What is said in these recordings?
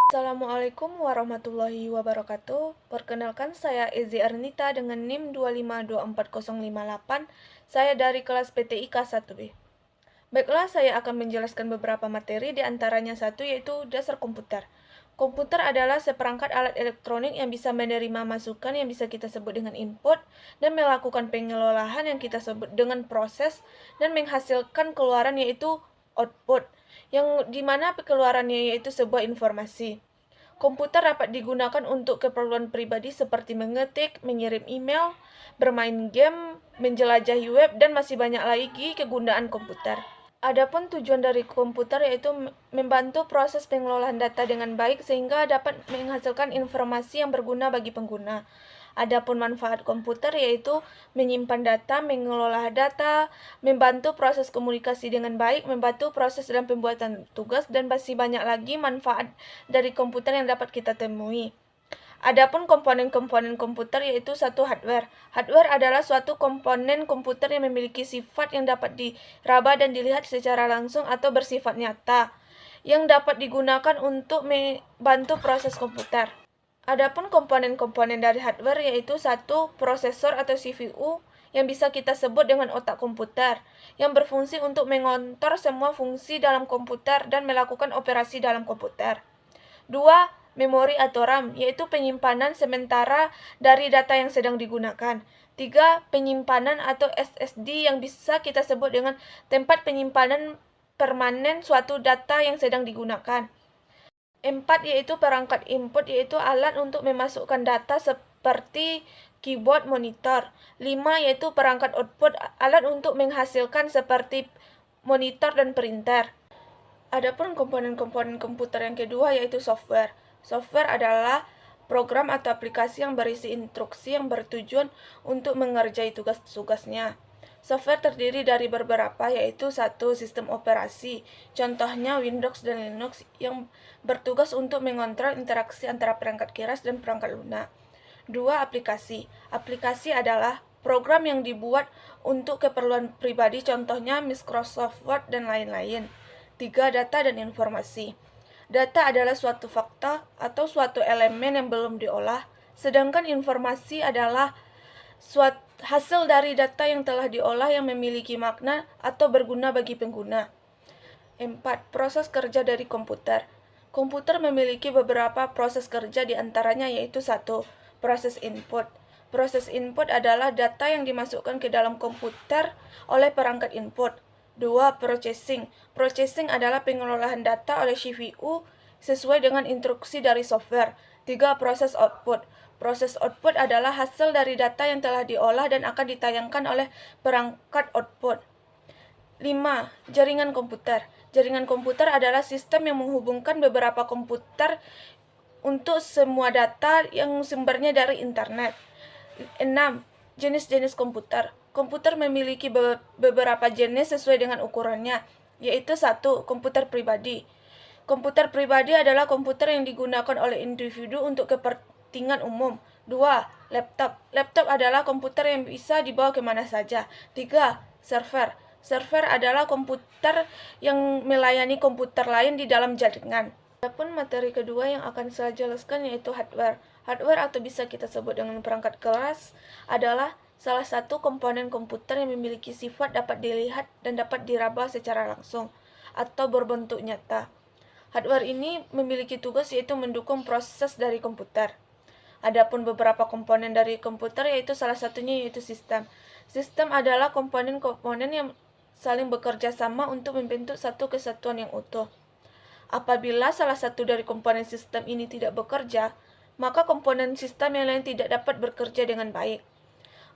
Assalamualaikum warahmatullahi wabarakatuh. Perkenalkan saya Ezi Arnita dengan NIM 2524058. Saya dari kelas PTIK 1B. Baiklah, saya akan menjelaskan beberapa materi, di antaranya satu yaitu dasar komputer. Komputer adalah seperangkat alat elektronik yang bisa menerima masukan yang bisa kita sebut dengan input dan melakukan pengelolaan yang kita sebut dengan proses dan menghasilkan keluaran yaitu output, yang dimana keluarannya yaitu sebuah informasi. Komputer dapat digunakan untuk keperluan pribadi seperti mengetik, mengirim email, bermain game, menjelajahi web, dan masih banyak lagi kegunaan komputer. Adapun tujuan dari komputer yaitu membantu proses pengelolaan data dengan baik sehingga dapat menghasilkan informasi yang berguna bagi pengguna. Adapun manfaat komputer yaitu menyimpan data, mengelola data, membantu proses komunikasi dengan baik, membantu proses dalam pembuatan tugas, dan masih banyak lagi manfaat dari komputer yang dapat kita temui. Adapun komponen-komponen komputer yaitu satu hardware. Hardware adalah suatu komponen komputer yang memiliki sifat yang dapat diraba dan dilihat secara langsung atau bersifat nyata, yang dapat digunakan untuk membantu proses komputer. Adapun komponen-komponen dari hardware yaitu satu prosesor atau CPU yang bisa kita sebut dengan otak komputer, yang berfungsi untuk mengontrol semua fungsi dalam komputer dan melakukan operasi dalam komputer. 2. Memori atau RAM, yaitu penyimpanan sementara dari data yang sedang digunakan. 3. Penyimpanan atau SSD yang bisa kita sebut dengan tempat penyimpanan permanen suatu data yang sedang digunakan. 4. Yaitu perangkat input, yaitu alat untuk memasukkan data seperti keyboard, monitor. 5. Yaitu perangkat output, alat untuk menghasilkan seperti monitor dan printer. Adapun komponen-komponen komputer yang kedua yaitu software. Software adalah program atau aplikasi yang berisi instruksi yang bertujuan untuk mengerjai tugas-tugasnya. Software terdiri dari beberapa, yaitu satu, sistem operasi. Contohnya Windows dan Linux yang bertugas untuk mengontrol interaksi antara perangkat keras dan perangkat lunak. 2. Aplikasi. Aplikasi adalah program yang dibuat untuk keperluan pribadi, contohnya Microsoft Word dan lain-lain. 3. Data dan informasi. Data adalah suatu fakta atau suatu elemen yang belum diolah, sedangkan informasi adalah hasil dari data yang telah diolah yang memiliki makna atau berguna bagi pengguna. 4. Proses kerja dari komputer. Komputer memiliki beberapa proses kerja, di antaranya yaitu 1. Proses input. Proses input adalah data yang dimasukkan ke dalam komputer oleh perangkat input. 2. Processing. Processing adalah pengelolaan data oleh CPU sesuai dengan instruksi dari software. 3. Proses output. Proses output adalah hasil dari data yang telah diolah dan akan ditayangkan oleh perangkat output. 5. Jaringan komputer. Jaringan komputer adalah sistem yang menghubungkan beberapa komputer untuk semua data yang sumbernya dari internet. 6. Jenis-jenis komputer. Komputer memiliki beberapa jenis sesuai dengan ukurannya, yaitu 1. Komputer pribadi. Komputer pribadi adalah komputer yang digunakan oleh individu untuk kepentingan umum. 2. Laptop. Laptop adalah komputer yang bisa dibawa kemana saja. 3. Server. Server adalah komputer yang melayani komputer lain di dalam jaringan. Adapun materi kedua yang akan saya jelaskan yaitu hardware. Hardware atau bisa kita sebut dengan perangkat keras adalah salah satu komponen komputer yang memiliki sifat dapat dilihat dan dapat diraba secara langsung atau berbentuk nyata. Hardware ini memiliki tugas yaitu mendukung proses dari komputer. Adapun beberapa komponen dari komputer yaitu salah satunya yaitu sistem. Sistem adalah komponen-komponen yang saling bekerja sama untuk membentuk satu kesatuan yang utuh. Apabila salah satu dari komponen sistem ini tidak bekerja, maka komponen sistem yang lain tidak dapat bekerja dengan baik.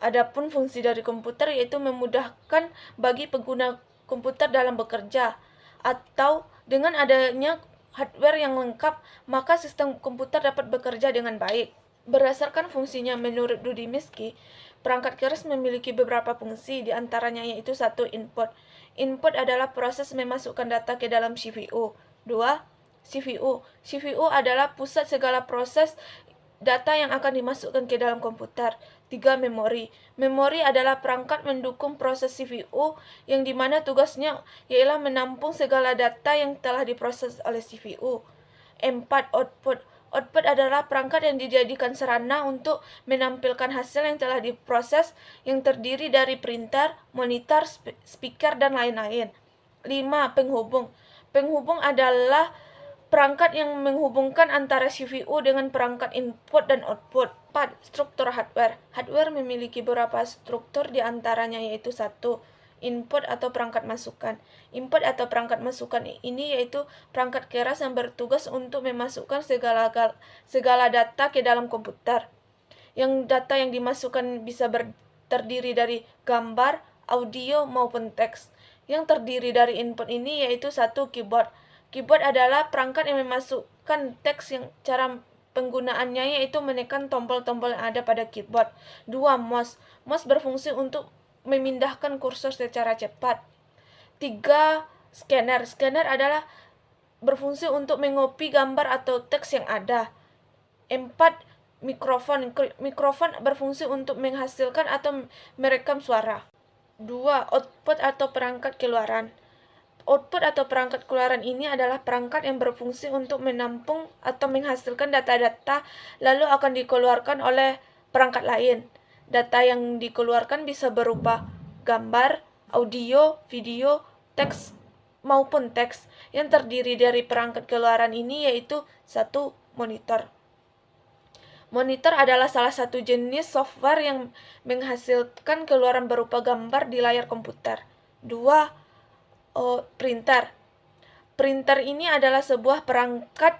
Adapun fungsi dari komputer yaitu memudahkan bagi pengguna komputer dalam bekerja, atau dengan adanya hardware yang lengkap, maka sistem komputer dapat bekerja dengan baik. Berdasarkan fungsinya menurut Dudimesky, perangkat keras memiliki beberapa fungsi, di antaranya yaitu 1. Input. Input adalah proses memasukkan data ke dalam CPU. 2. CPU. CPU adalah pusat segala proses data yang akan dimasukkan ke dalam komputer. 3. Memori. Memori adalah perangkat mendukung proses CPU yang dimana tugasnya ialah menampung segala data yang telah diproses oleh CPU. 4. Output. Output adalah perangkat yang dijadikan sarana untuk menampilkan hasil yang telah diproses yang terdiri dari printer, monitor, speaker, dan lain-lain. 5. Penghubung. Penghubung adalah perangkat yang menghubungkan antara CPU dengan perangkat input dan output. 4. Struktur hardware. Hardware memiliki beberapa struktur, di antaranya yaitu 1. Input atau perangkat masukan. Input atau perangkat masukan ini yaitu perangkat keras yang bertugas untuk memasukkan segala data ke dalam komputer. Yang data yang dimasukkan bisa terdiri dari gambar, audio, maupun teks. Yang terdiri dari input ini yaitu 1. Keyboard. Keyboard adalah perangkat yang memasukkan teks, yang cara penggunaannya yaitu menekan tombol-tombol yang ada pada keyboard. 2. Mouse. Mouse berfungsi untuk memindahkan kursor secara cepat. 3. Scanner. Scanner adalah berfungsi untuk mengopi gambar atau teks yang ada. 4. Mikrofon. Mikrofon berfungsi untuk menghasilkan atau merekam suara. 2. Output atau perangkat keluaran. Output atau perangkat keluaran ini adalah perangkat yang berfungsi untuk menampung atau menghasilkan data-data lalu akan dikeluarkan oleh perangkat lain. Data yang dikeluarkan bisa berupa gambar, audio, video, teks, maupun teks. Yang terdiri dari perangkat keluaran ini yaitu 1. Monitor. Monitor adalah salah satu jenis software yang menghasilkan keluaran berupa gambar di layar komputer. 2. Printer. Printer ini adalah sebuah perangkat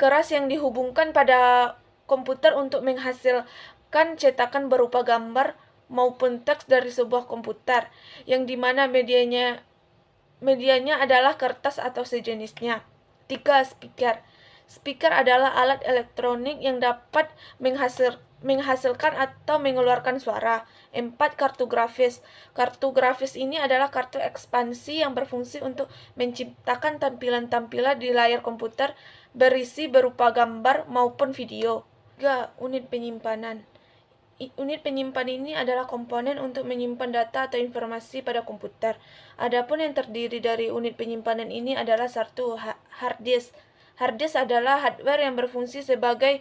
keras yang dihubungkan pada komputer untuk menghasilkan cetakan berupa gambar maupun teks dari sebuah komputer, yang dimana medianya adalah kertas atau sejenisnya. 3. Speaker. Speaker adalah alat elektronik yang dapat menghasilkan atau mengeluarkan suara. 4. Kartu grafis. Kartu grafis ini adalah kartu ekspansi yang berfungsi untuk menciptakan tampilan-tampilan di layar komputer berisi berupa gambar maupun video. 3. Unit penyimpanan. Unit penyimpanan ini adalah komponen untuk menyimpan data atau informasi pada komputer. Adapun yang terdiri dari unit penyimpanan ini adalah 1. Hard disk. Hard disk adalah hardware yang berfungsi sebagai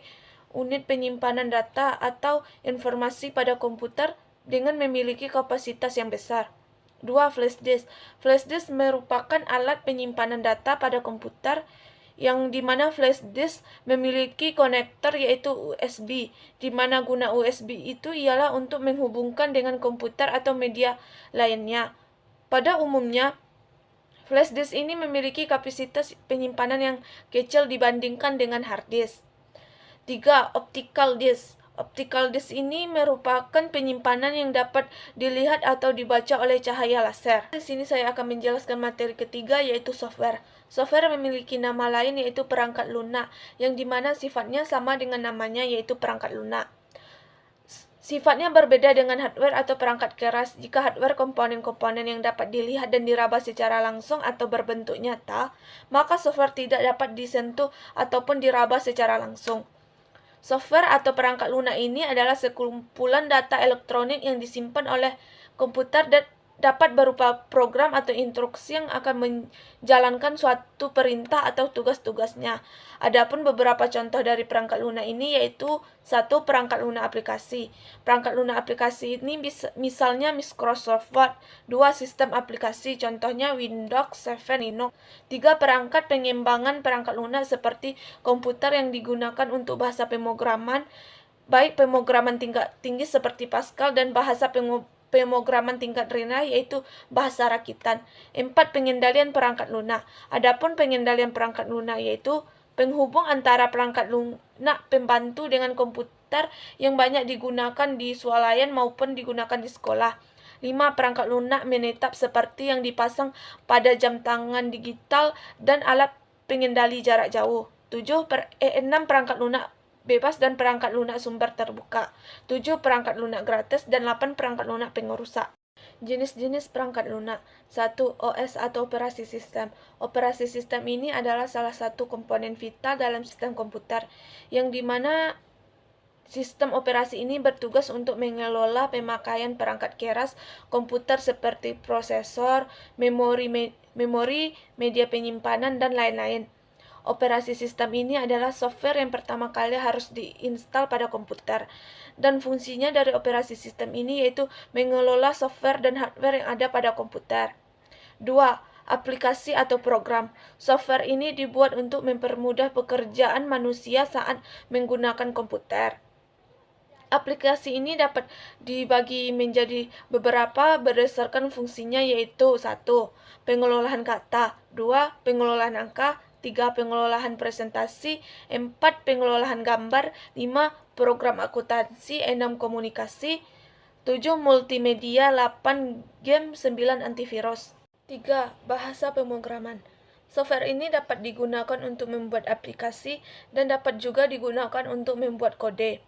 unit penyimpanan data atau informasi pada komputer dengan memiliki kapasitas yang besar. 2. Flash disk. Flash disk merupakan alat penyimpanan data pada komputer, yang dimana flash disk memiliki konektor yaitu USB, dimana guna USB itu ialah untuk menghubungkan dengan komputer atau media lainnya. Pada umumnya, flash disk ini memiliki kapasitas penyimpanan yang kecil dibandingkan dengan hard disk. 3. Optical disk. Optical disk ini merupakan penyimpanan yang dapat dilihat atau dibaca oleh cahaya laser. Di sini saya akan menjelaskan materi ketiga yaitu software. Software memiliki nama lain yaitu perangkat lunak, yang dimana sifatnya sama dengan namanya yaitu perangkat lunak. Sifatnya berbeda dengan hardware atau perangkat keras. Jika hardware komponen-komponen yang dapat dilihat dan diraba secara langsung atau berbentuk nyata, maka software tidak dapat disentuh ataupun diraba secara langsung. Software atau perangkat lunak ini adalah sekumpulan data elektronik yang disimpan oleh komputer dan dapat berupa program atau instruksi yang akan menjalankan suatu perintah atau tugas-tugasnya. Adapun beberapa contoh dari perangkat lunak ini yaitu 1. Perangkat lunak aplikasi. Perangkat lunak aplikasi ini misalnya Microsoft Word. 2. Sistem aplikasi, contohnya Windows 7, Linux. 3. Perangkat pengembangan perangkat lunak seperti komputer yang digunakan untuk bahasa pemrograman, baik pemrograman tingkat tinggi seperti Pascal dan bahasa pemrograman tingkat rendah yaitu bahasa rakitan. 4. Pengendalian perangkat lunak. Adapun pengendalian perangkat lunak yaitu penghubung antara perangkat lunak pembantu dengan komputer yang banyak digunakan di swalayan maupun digunakan di sekolah. 5. Perangkat lunak menetap seperti yang dipasang pada jam tangan digital dan alat pengendali jarak jauh. 6. Perangkat lunak bebas dan perangkat lunak sumber terbuka. 7. Perangkat lunak gratis dan 8. Perangkat lunak pengerusak. Jenis-jenis perangkat lunak. 1. OS atau operasi sistem. Operasi sistem ini adalah salah satu komponen vital dalam sistem komputer, yang dimana sistem operasi ini bertugas untuk mengelola pemakaian perangkat keras komputer seperti prosesor, memori, media penyimpanan, dan lain-lain. Operasi sistem ini adalah software yang pertama kali harus diinstal pada komputer, dan fungsinya dari operasi sistem ini yaitu mengelola software dan hardware yang ada pada komputer. 2. Aplikasi atau program. Software ini dibuat untuk mempermudah pekerjaan manusia saat menggunakan komputer. Aplikasi ini dapat dibagi menjadi beberapa berdasarkan fungsinya, yaitu 1. Pengelolaan kata, 2. Pengelolaan angka, 3. Pengelolaan presentasi, 4. Pengelolaan gambar, 5. Program akuntansi, 6. Komunikasi, 7. Multimedia, 8. Game, 9. Antivirus. 3. Bahasa pemrograman. Software ini dapat digunakan untuk membuat aplikasi dan dapat juga digunakan untuk membuat kode,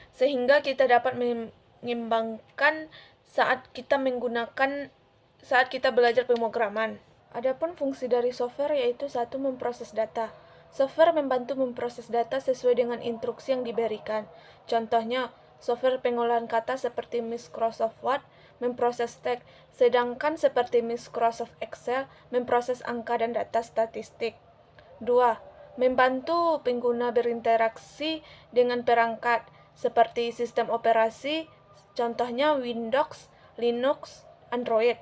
sehingga kita dapat mengembangkan saat kita belajar pemrograman. Adapun fungsi dari software yaitu 1. Memproses data. Software membantu memproses data sesuai dengan instruksi yang diberikan. Contohnya, software pengolahan kata seperti Microsoft Word memproses teks, sedangkan seperti Microsoft Excel memproses angka dan data statistik. 2. Membantu pengguna berinteraksi dengan perangkat seperti sistem operasi, contohnya Windows, Linux, Android.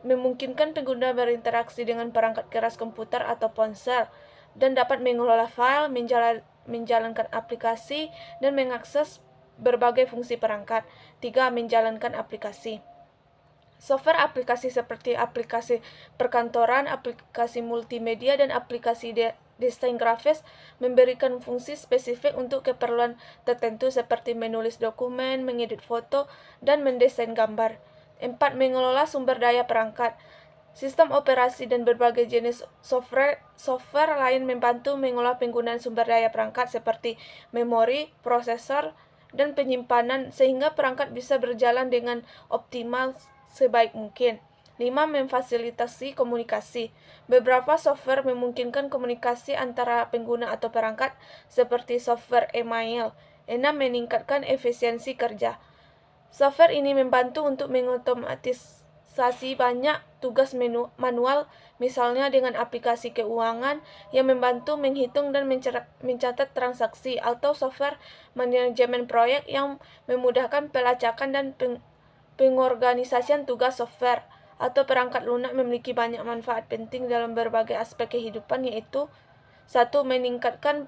Memungkinkan pengguna berinteraksi dengan perangkat keras komputer atau ponsel, dan dapat mengelola file, menjalankan aplikasi, dan mengakses berbagai fungsi perangkat. 3. Menjalankan aplikasi. Software aplikasi seperti aplikasi perkantoran, aplikasi multimedia, dan aplikasi desain grafis memberikan fungsi spesifik untuk keperluan tertentu seperti menulis dokumen, mengedit foto, dan mendesain gambar. 4. Mengelola sumber daya perangkat. Sistem operasi dan berbagai jenis software lain membantu mengolah penggunaan sumber daya perangkat seperti memori, prosesor, dan penyimpanan sehingga perangkat bisa berjalan dengan optimal sebaik mungkin. 5. Memfasilitasi komunikasi. Beberapa software memungkinkan komunikasi antara pengguna atau perangkat seperti software email. 6. Meningkatkan efisiensi kerja. Software ini membantu untuk mengotomatisasi banyak tugas manual, misalnya dengan aplikasi keuangan yang membantu menghitung dan mencatat transaksi, atau software manajemen proyek yang memudahkan pelacakan dan pengorganisasian tugas. Software atau perangkat lunak memiliki banyak manfaat penting dalam berbagai aspek kehidupan, yaitu 1. Meningkatkan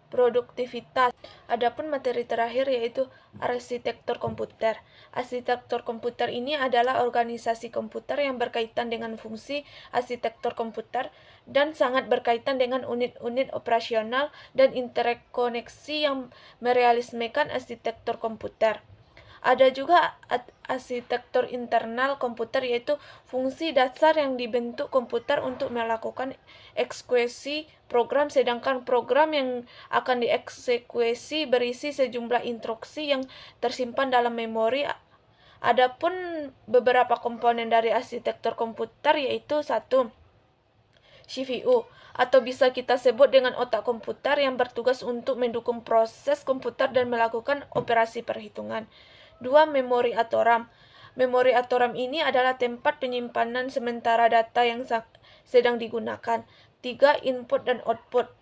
produktivitas. Adapun materi terakhir yaitu arsitektur komputer. Arsitektur komputer ini adalah organisasi komputer yang berkaitan dengan fungsi arsitektur komputer dan sangat berkaitan dengan unit-unit operasional dan interkoneksi yang merealisasikan arsitektur komputer. Ada juga arsitektur internal komputer, yaitu fungsi dasar yang dibentuk komputer untuk melakukan eksekusi program, sedangkan program yang akan dieksekusi berisi sejumlah instruksi yang tersimpan dalam memori. Adapun beberapa komponen dari arsitektur komputer yaitu 1. CPU, atau bisa kita sebut dengan otak komputer yang bertugas untuk mendukung proses komputer dan melakukan operasi perhitungan. 2. Memori atau RAM. Memori atau RAM ini adalah tempat penyimpanan sementara data yang sedang digunakan. 3. Input dan output.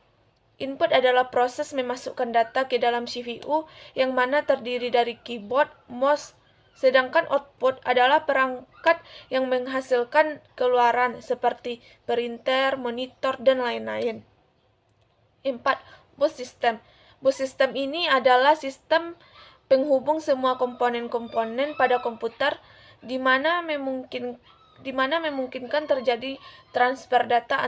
Input adalah proses memasukkan data ke dalam CPU yang mana terdiri dari keyboard, mouse, sedangkan output adalah perangkat yang menghasilkan keluaran seperti printer, monitor, dan lain-lain. 4. Bus system. Bus system ini adalah sistem penghubung semua komponen-komponen pada komputer di mana memungkinkan terjadi transfer data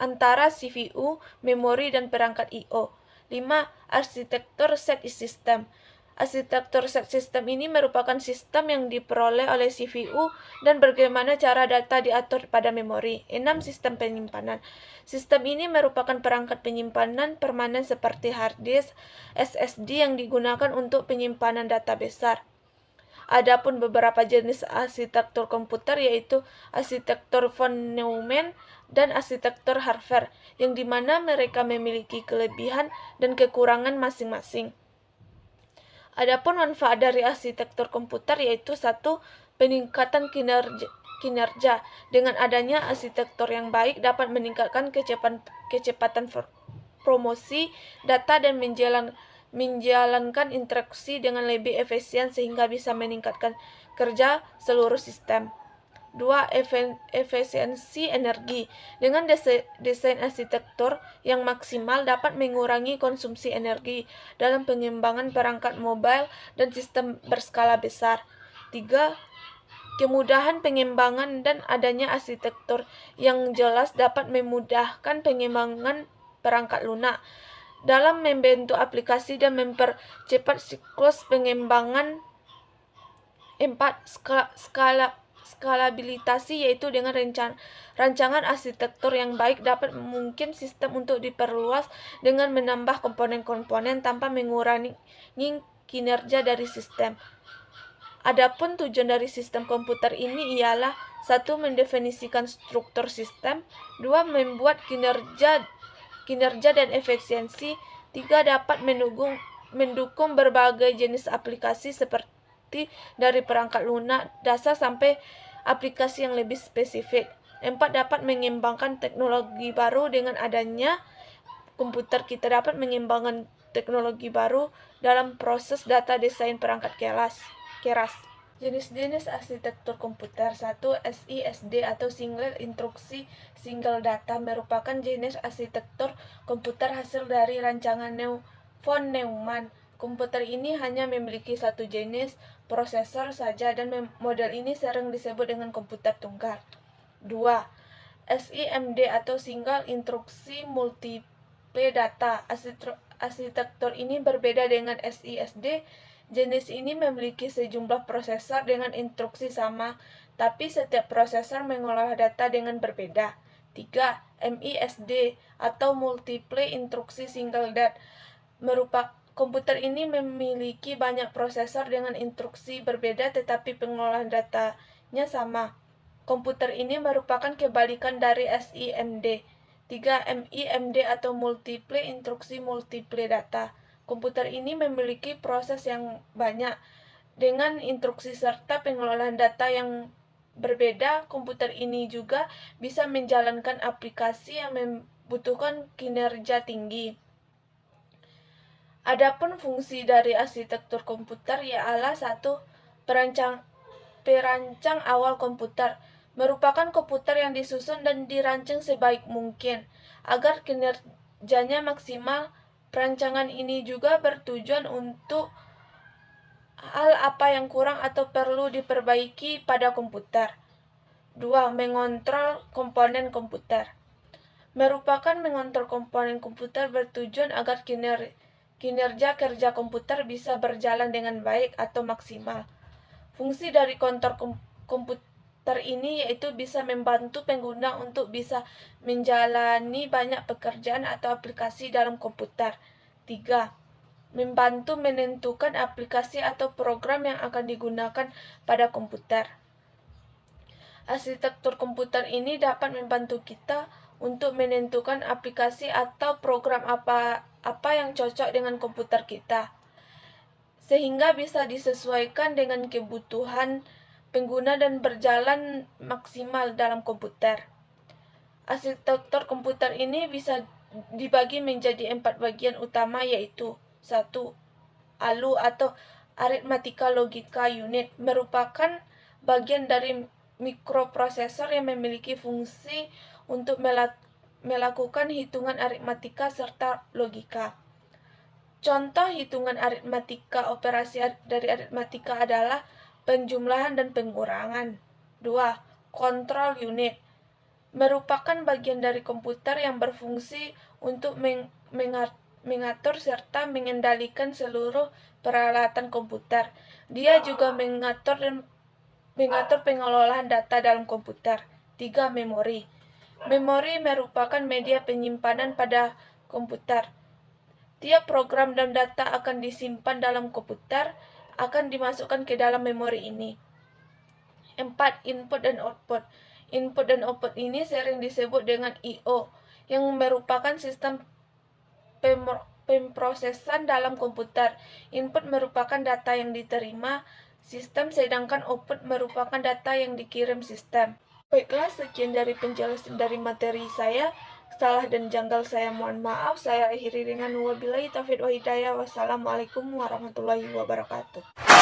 antara CPU, memori, dan perangkat I/O. 5. Arsitektur set system. Arsitektur set system ini merupakan sistem yang diperoleh oleh CPU dan bagaimana cara data diatur pada memori. 6. Sistem penyimpanan. Sistem ini merupakan perangkat penyimpanan permanen seperti hard disk, SSD yang digunakan untuk penyimpanan data besar. Adapun beberapa jenis arsitektur komputer yaitu arsitektur von Neumann dan arsitektur hardware, yang dimana mereka memiliki kelebihan dan kekurangan masing-masing. Adapun manfaat dari arsitektur komputer yaitu 1. Peningkatan kinerja. Dengan adanya arsitektur yang baik dapat meningkatkan kecepatan promosi data dan menjalankan interaksi dengan lebih efisien sehingga bisa meningkatkan kerja seluruh sistem. 2. Efisiensi energi. Dengan desain arsitektur yang maksimal dapat mengurangi konsumsi energi dalam pengembangan perangkat mobile dan sistem berskala besar. 3. Kemudahan pengembangan dan adanya arsitektur yang jelas dapat memudahkan pengembangan perangkat lunak dalam membentuk aplikasi dan mempercepat siklus pengembangan. 4. Skalabilitasi, yaitu dengan rancangan arsitektur yang baik dapat memungkinkan sistem untuk diperluas dengan menambah komponen-komponen tanpa mengurangi kinerja dari sistem. Adapun tujuan dari sistem komputer ini ialah 1. Mendefinisikan struktur sistem, 2. Membuat kinerja dan efisiensi, 3. Dapat mendukung berbagai jenis aplikasi seperti dari perangkat lunak dasar sampai aplikasi yang lebih spesifik. 4. Dapat mengembangkan teknologi baru. Dengan adanya komputer, kita dapat mengembangkan teknologi baru dalam proses data desain perangkat keras. Jenis-jenis arsitektur komputer. 1. SISD atau Single Instruksi Single Data merupakan jenis arsitektur komputer hasil dari rancangan von Neumann. Komputer ini hanya memiliki satu jenis prosesor saja dan model ini sering disebut dengan komputer tunggal. 2. SIMD atau Single Instruksi Multiple Data. Arsitektur ini berbeda dengan SISD. Jenis ini memiliki sejumlah prosesor dengan instruksi sama, tapi setiap prosesor mengolah data dengan berbeda. 3. MISD atau Multiple Instruksi Single Data komputer ini memiliki banyak prosesor dengan instruksi berbeda tetapi pengolahan datanya sama. Komputer ini merupakan kebalikan dari SIMD. 3. MIMD atau Multiple Instruksi Multiple Data. Komputer ini memiliki proses yang banyak dengan instruksi serta pengolahan data yang berbeda. Komputer ini juga bisa menjalankan aplikasi yang membutuhkan kinerja tinggi. Adapun fungsi dari arsitektur komputer ialah 1. Perancang awal komputer merupakan komputer yang disusun dan dirancang sebaik mungkin agar kinerjanya maksimal. Perancangan ini juga bertujuan untuk hal apa yang kurang atau perlu diperbaiki pada komputer. 2. Mengontrol komponen komputer merupakan mengontrol komponen komputer bertujuan agar kinerja kerja komputer bisa berjalan dengan baik atau maksimal. Fungsi dari kontrol komputer ini yaitu bisa membantu pengguna untuk bisa menjalani banyak pekerjaan atau aplikasi dalam komputer. 3. Membantu menentukan aplikasi atau program yang akan digunakan pada komputer. Arsitektur komputer ini dapat membantu kita untuk menentukan aplikasi atau program apa yang cocok dengan komputer kita, sehingga bisa disesuaikan dengan kebutuhan pengguna dan berjalan maksimal dalam komputer. Arsitektur komputer ini bisa dibagi menjadi 4 bagian utama, yaitu 1. ALU atau Arithmetic Logic Unit merupakan bagian dari mikroprosesor yang memiliki fungsi untuk melakukan hitungan aritmatika serta logika. Contoh hitungan aritmatika. Operasi dari aritmatika adalah penjumlahan dan pengurangan. 2. Control unit merupakan bagian dari komputer yang berfungsi untuk mengatur serta mengendalikan seluruh peralatan komputer. Dia juga mengatur pengelolaan data dalam komputer. 3. Memori. Memori merupakan media penyimpanan pada komputer. Tiap program dan data akan disimpan dalam komputer akan dimasukkan ke dalam memori ini. 4. Input dan output. Input dan output ini sering disebut dengan I/O, yang merupakan sistem pemrosesan dalam komputer. Input merupakan data yang diterima sistem, sedangkan output merupakan data yang dikirim sistem. Baiklah, sekian dari penjelasan dari materi saya. salah dan janggal saya mohon maaf. Saya akhiri dengan wabillahi taufiq wa hidayah. Wassalamualaikum warahmatullahi wabarakatuh.